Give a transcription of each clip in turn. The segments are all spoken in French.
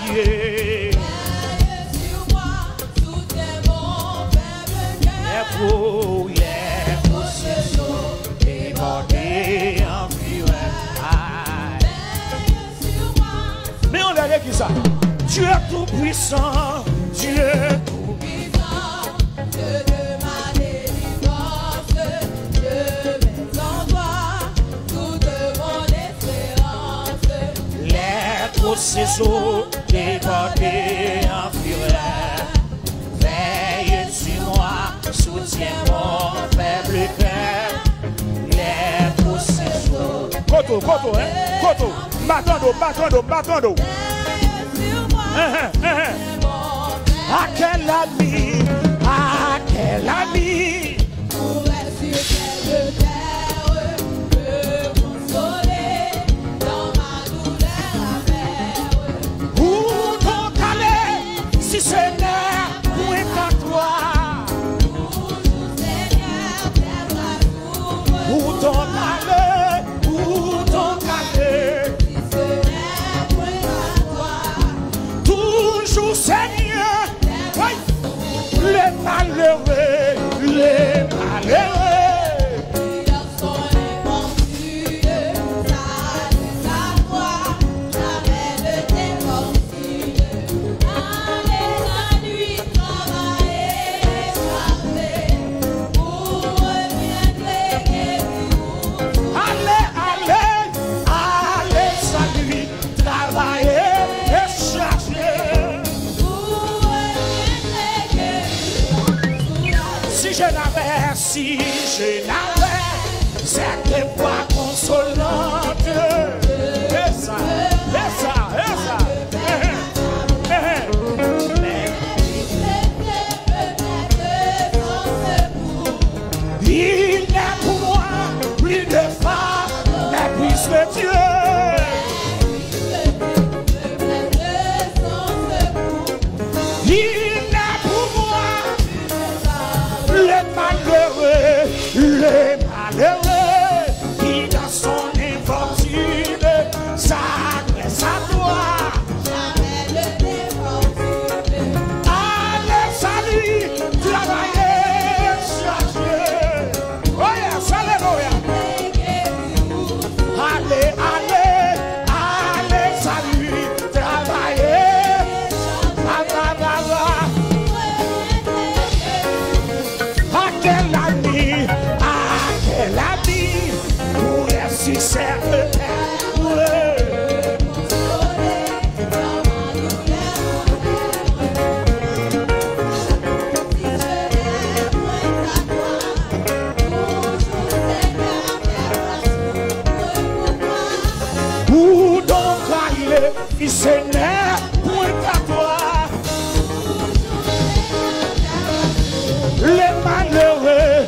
pieds. Les processions débordées en fureur. Mais on a dit ça. Dieu est tout puissant, Dieu est tout puissant, Dieu de ma délivrance, je mets en toi toute mon espérance. Les processions débordées en fureur. Veille sur moi, soutiens mon faible cœur. Les processions. Koto, hein? Koto. Batando. À quel ami pourrait sur quelle terre me consoler dans ma douleur amère? Où donc aller si ce n'est point à toi? Toujours Seigneur, tes bras s'ouvrent. Où donc aller si ce n'est point à toi? Toujours Seigneur, les malheureux, dans son infortune, sa voix, jamais ne défortune. Allez la nuit travailler, charger, pour reviendrai guérir. Allez sa nuit travailler et charger. Si je n'avais cette voix consolante, et ça. Il n'est pour moi plus de phare, mais plus que Dieu. Les malheureux qui dans son infortune s'adresse à toi. Jamais le défortune. Allez, salut, travailler, chercher. Oh yes, alléluia. Allez, salut, travailler. Si c'est où donc aller, il s'est point à toi. Les malheureux.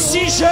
Si je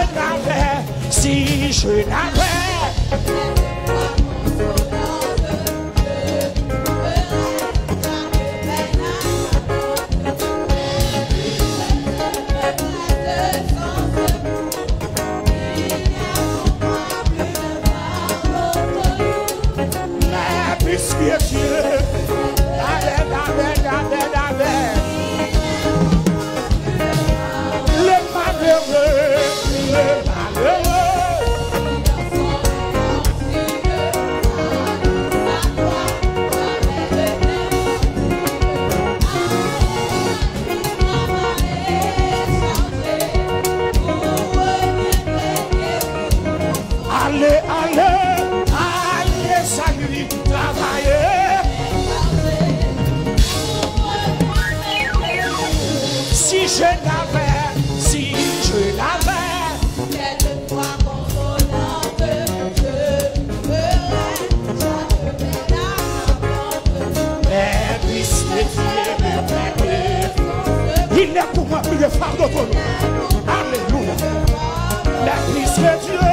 n'avais mais puisque Dieu d'autre nom. Alléluia. La puissance de Dieu.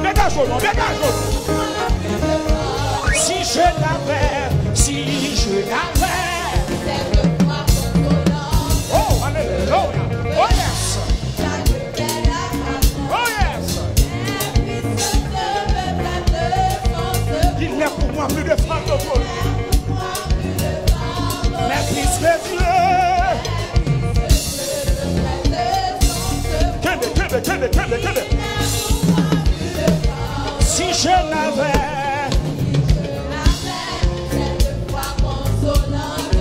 Dégage-le, dégage-le. Si je l'avais, si je l'avais. Oh, alléluia. Oh, yes. Oh, yes. Il est pour moi plus de frappe de toi. La puissance de Dieu. Qu'est-ce. Si je l'avais.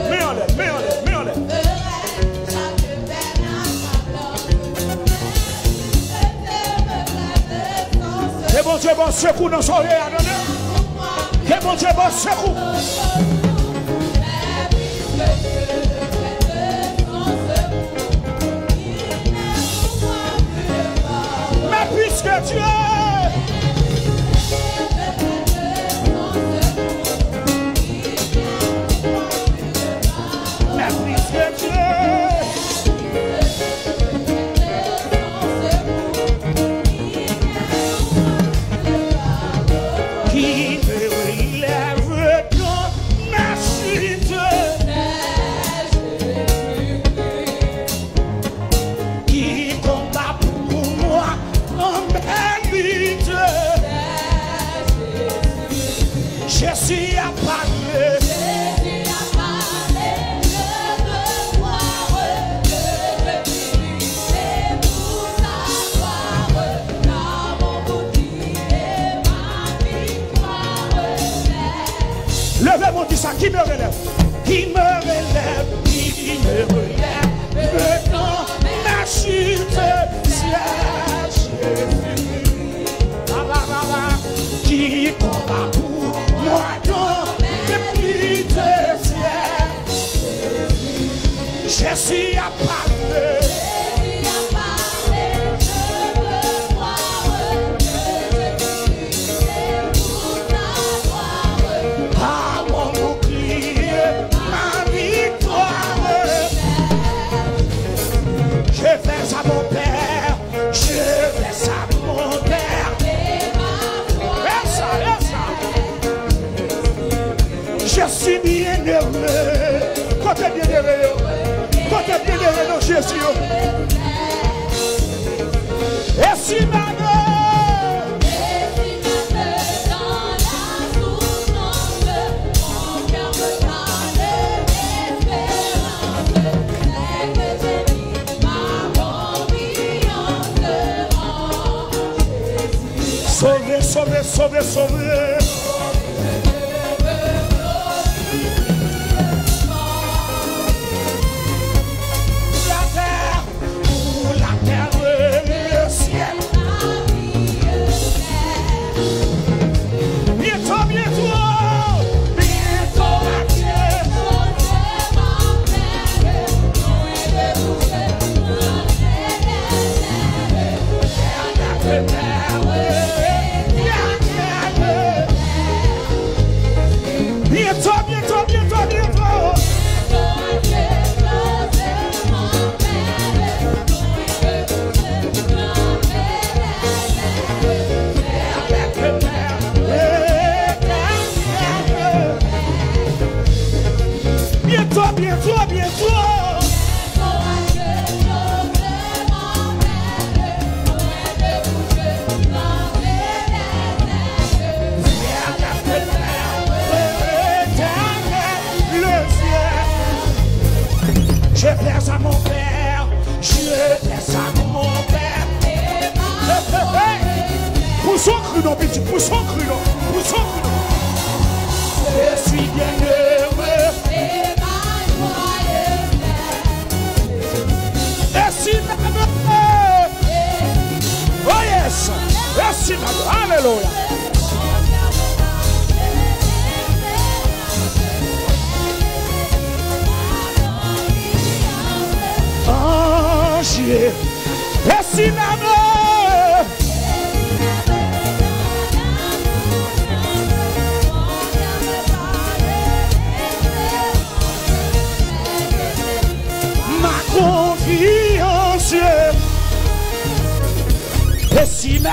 Mets en l'air. Que bon Dieu bon secours dans son oreille à donner. Que bon Dieu bon secours. Mais puisque Dieu. Jésus a parlé. Jésus a parlé. Je veux voir, je veux vivre pour savoir dans mon boutique et ma victoire. Levez mon dit ça, qui me relève? Qui me relève? Qui me relève? Le temps, ma chute, c'est Jésus. Qui combat pour moi dans les plis de ciel. Jésus a parlé. Jésus a parlé. Je veux voir, je veux vivre pour savoir. À mon bouclier, ma victoire. Je vais à mon Père, je vais à mon Père. Je suis bien heureux. Quand tu es bien heureux, quand tu es bien heureux dans Jésus. Et si maintenant, dans la souffrance, mon cœur me parle d'espérance. C'est que j'ai mis ma confiance en Jésus. Sauvé. Je plaise à mon Père, je plaise à mon Père. Poussons cru non, petit, poussons cru non, poussons cru non. Je suis bien heureux. Et si oh yes, et si alléluia. Dieu, et si Et si même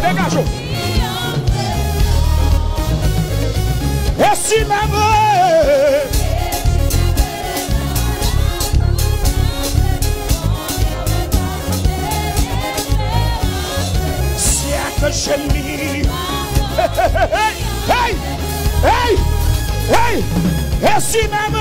dégage. Et si même siècle génie. Hey, et si même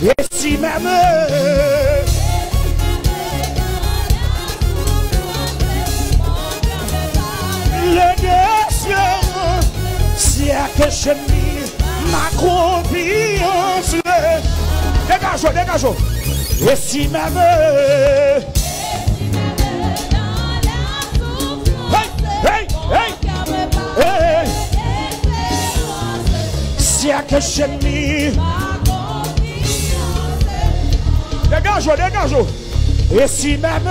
et si même le désir siècle génie ma confiance dégage et si même siècle génie dégage et si même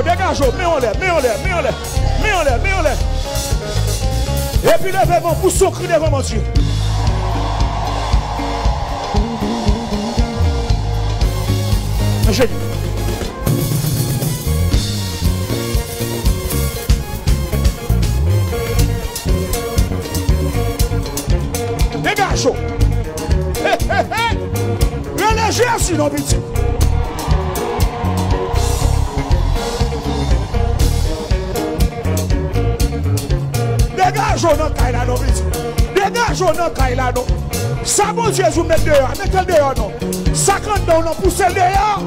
dégage, mets en l'air. Et puis levez-moi pour souffrir devant mon Dieu. Dégage. Relégez sinon petit. Dégage non Kailano petit. Dégage non Kailano. Ça mon Dieu vous met dehors, mettez dehors non. Ça quand on pousse dehors.